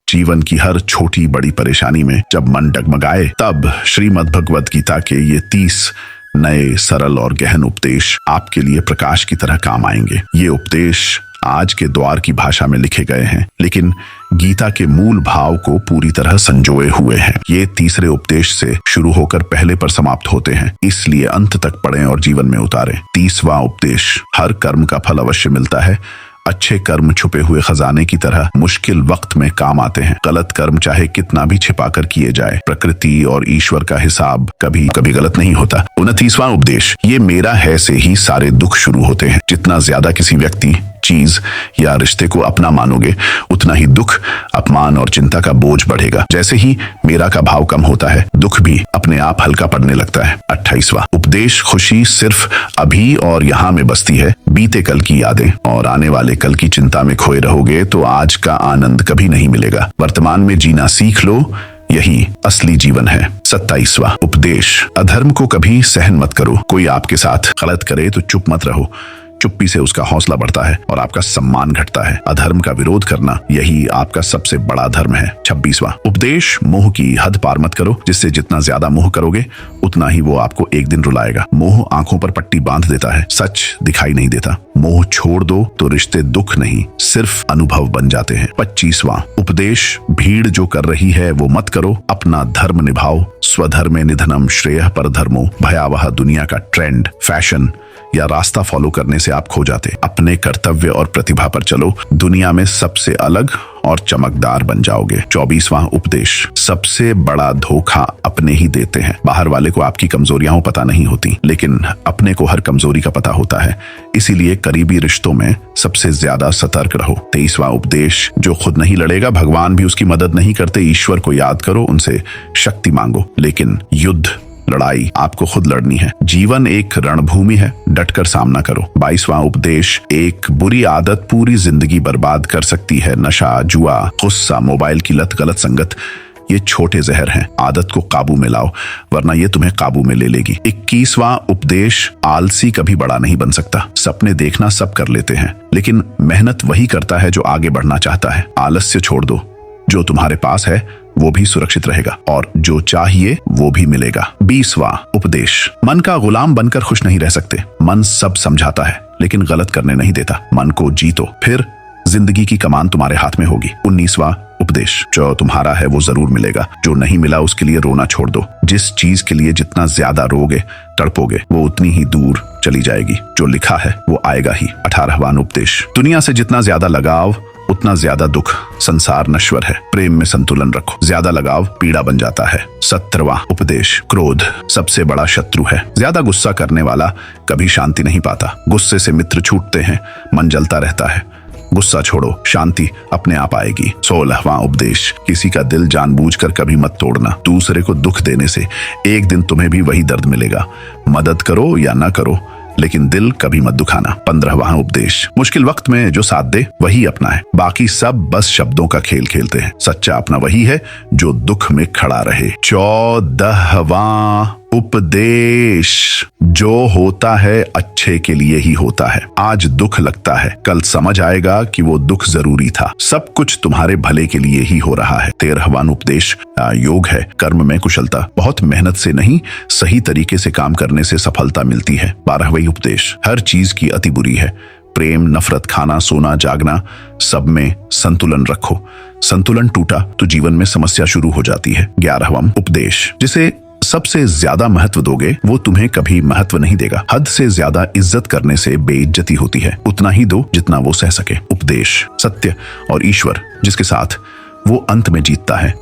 जीवन की हर छोटी बड़ी परेशानी में जब मन डगमगाए, तब श्रीमद् भगवद गीता के ये 30 नए सरल और गहन उपदेश आपके लिए प्रकाश की तरह काम आएंगे। ये उपदेश आज के द्वार की भाषा में लिखे गए हैं, लेकिन गीता के मूल भाव को पूरी तरह संजोए हुए हैं। ये तीसरे उपदेश से शुरू होकर पहले पर समाप्त होते हैं, इसलिए अंत तक पढ़ें और जीवन में उतारें। 30वां उपदेश, हर कर्म का फल अवश्य मिलता है। अच्छे कर्म छुपे हुए खजाने की तरह मुश्किल वक्त में काम आते हैं। गलत कर्म चाहे कितना भी छिपाकर किए जाए, प्रकृति और ईश्वर का हिसाब कभी कभी गलत नहीं होता। 29वां उपदेश, ये मेरा है से ही सारे दुख शुरू होते हैं। जितना ज्यादा किसी व्यक्ति, चीज या रिश्ते को अपना मानोगे, उतना ही दुख, अपमान और चिंता का बोझ बढ़ेगा। जैसे ही मेरा का भाव कम होता है, दुख भी अपने आप हल्का पड़ने लगता है। 28वां उपदेश, खुशी सिर्फ अभी और यहाँ में बसती है। बीते कल की यादें और आने वाले कल की चिंता में खोए रहोगे तो आज का आनंद कभी नहीं मिलेगा। वर्तमान में जीना सीख लो, यही असली जीवन है। 27वां उपदेश, अधर्म को कभी सहन मत करो। कोई आपके साथ गलत करे तो चुप मत रहो। चुप्पी से उसका हौसला बढ़ता है और आपका सम्मान घटता है। अधर्म का विरोध करना, यही आपका सबसे बड़ा धर्म है। 26वां उपदेश, मोह की हद पार मत करो। जिससे जितना ज्यादा मोह करोगे, उतना ही वो आपको एक दिन रुलाएगा। मोह आंखों पर पट्टी बांध देता है, सच दिखाई नहीं देता। मोह छोड़ दो तो रिश्ते दुख नहीं, सिर्फ अनुभव बन जाते हैं। 25वां उपदेश, भीड़ जो कर रही है वो मत करो। अपना धर्म निभाओ। स्वधर्मे निधनम श्रेयः परधर्मो। भयावह दुनिया का ट्रेंड, फैशन या रास्ता फॉलो करने से आप खो जाते। अपने कर्तव्य और प्रतिभा पर चलो, दुनिया में सबसे अलग और चमकदार बन जाओगे। 24वां उपदेश, सबसे बड़ा धोखा अपने ही देते हैं। बाहर वाले को आपकी कमजोरियां पता नहीं होती, लेकिन अपने को हर कमजोरी का पता होता है। इसीलिए करीबी रिश्तों में सबसे ज्यादा सतर्क रहो। 23वां उपदेश, जो खुद नहीं लड़ेगा, भगवान भी उसकी मदद नहीं करते। ईश्वर को याद करो, उनसे शक्ति मांगो, लेकिन युद्ध, लड़ाई आपको खुद लड़नी है। जीवन एक रणभूमि है, डटकर सामना करो। 22वां उपदेश, एक बुरी आदत पूरी जिंदगी बर्बाद कर सकती है। नशा, जुआ, गुस्सा, मोबाइल की लत, गलत संगत, ये छोटे जहर हैं। आदत को काबू में लाओ, वरना ये तुम्हें काबू में ले लेगी। 21वां उपदेश, आलसी कभी बड़ा नहीं बन सकता। सपने देखना सब कर लेते हैं, लेकिन मेहनत वही करता है जो आगे बढ़ना चाहता है। आलस्य छोड़ दो, जो तुम्हारे पास है वो भी सुरक्षित रहेगा और जो चाहिए वो भी मिलेगा। 20वां उपदेश, मन का गुलाम बनकर खुश नहीं रह सकते। मन सब समझाता है, लेकिन गलत करने नहीं देता। मन को जीतो, फिर जिंदगी की कमान तुम्हारे हाथ में होगी। 19वां उपदेश, जो तुम्हारा है वो जरूर मिलेगा। जो नहीं मिला उसके लिए रोना छोड़ दो। जिस चीज के लिए जितना ज्यादा रोगे, तड़पोगे, वो उतनी ही दूर चली जाएगी। जो लिखा है वो आएगा ही। 18वां उपदेश, दुनिया से जितना ज्यादा लगाव, उतना ज्यादा दुख। संसार नश्वर है, प्रेम में संतुलन रखो। ज्यादा लगाव पीड़ा बन जाता है। 17वां उपदेश, क्रोध सबसे बड़ा शत्रु है। ज्यादा गुस्सा करने वाला कभी शांति नहीं पाता। गुस्से से मित्र छूटते हैं, मन जलता रहता है। गुस्सा छोड़ो, शांति अपने आप आएगी। 16वां उपदेश, किसी का दिल जानबूझकर कभी मत तोड़ना। दूसरे को दुख देने से एक दिन तुम्हें भी वही दर्द मिलेगा। मदद करो या ना करो, लेकिन दिल कभी मत दुखाना। 15वां उपदेश, मुश्किल वक्त में जो साथ दे वही अपना है। बाकी सब बस शब्दों का खेल खेलते हैं। सच्चा अपना वही है जो दुख में खड़ा रहे। 14वां उपदेश, जो होता है अच्छे के लिए ही होता है। आज दुख लगता है, कल समझ आएगा कि वो दुख जरूरी था। सब कुछ तुम्हारे भले के लिए ही हो रहा है। 13वां उपदेश, योग है कर्म में कुशलता। बहुत मेहनत से नहीं, सही तरीके से काम करने से सफलता मिलती है। 12वां उपदेश, हर चीज की अति बुरी है। प्रेम, नफरत, खाना, सोना, जागना, सब में संतुलन रखो। संतुलन टूटा तो जीवन में समस्या शुरू हो जाती है। 11वां उपदेश, जिसे सबसे ज्यादा महत्व दोगे वो तुम्हें कभी महत्व नहीं देगा। हद से ज्यादा इज्जत करने से बेइज्जती होती है। उतना ही दो जितना वो सह सके। उपदेश, सत्य और ईश्वर जिसके साथ, वो अंत में जीतता है।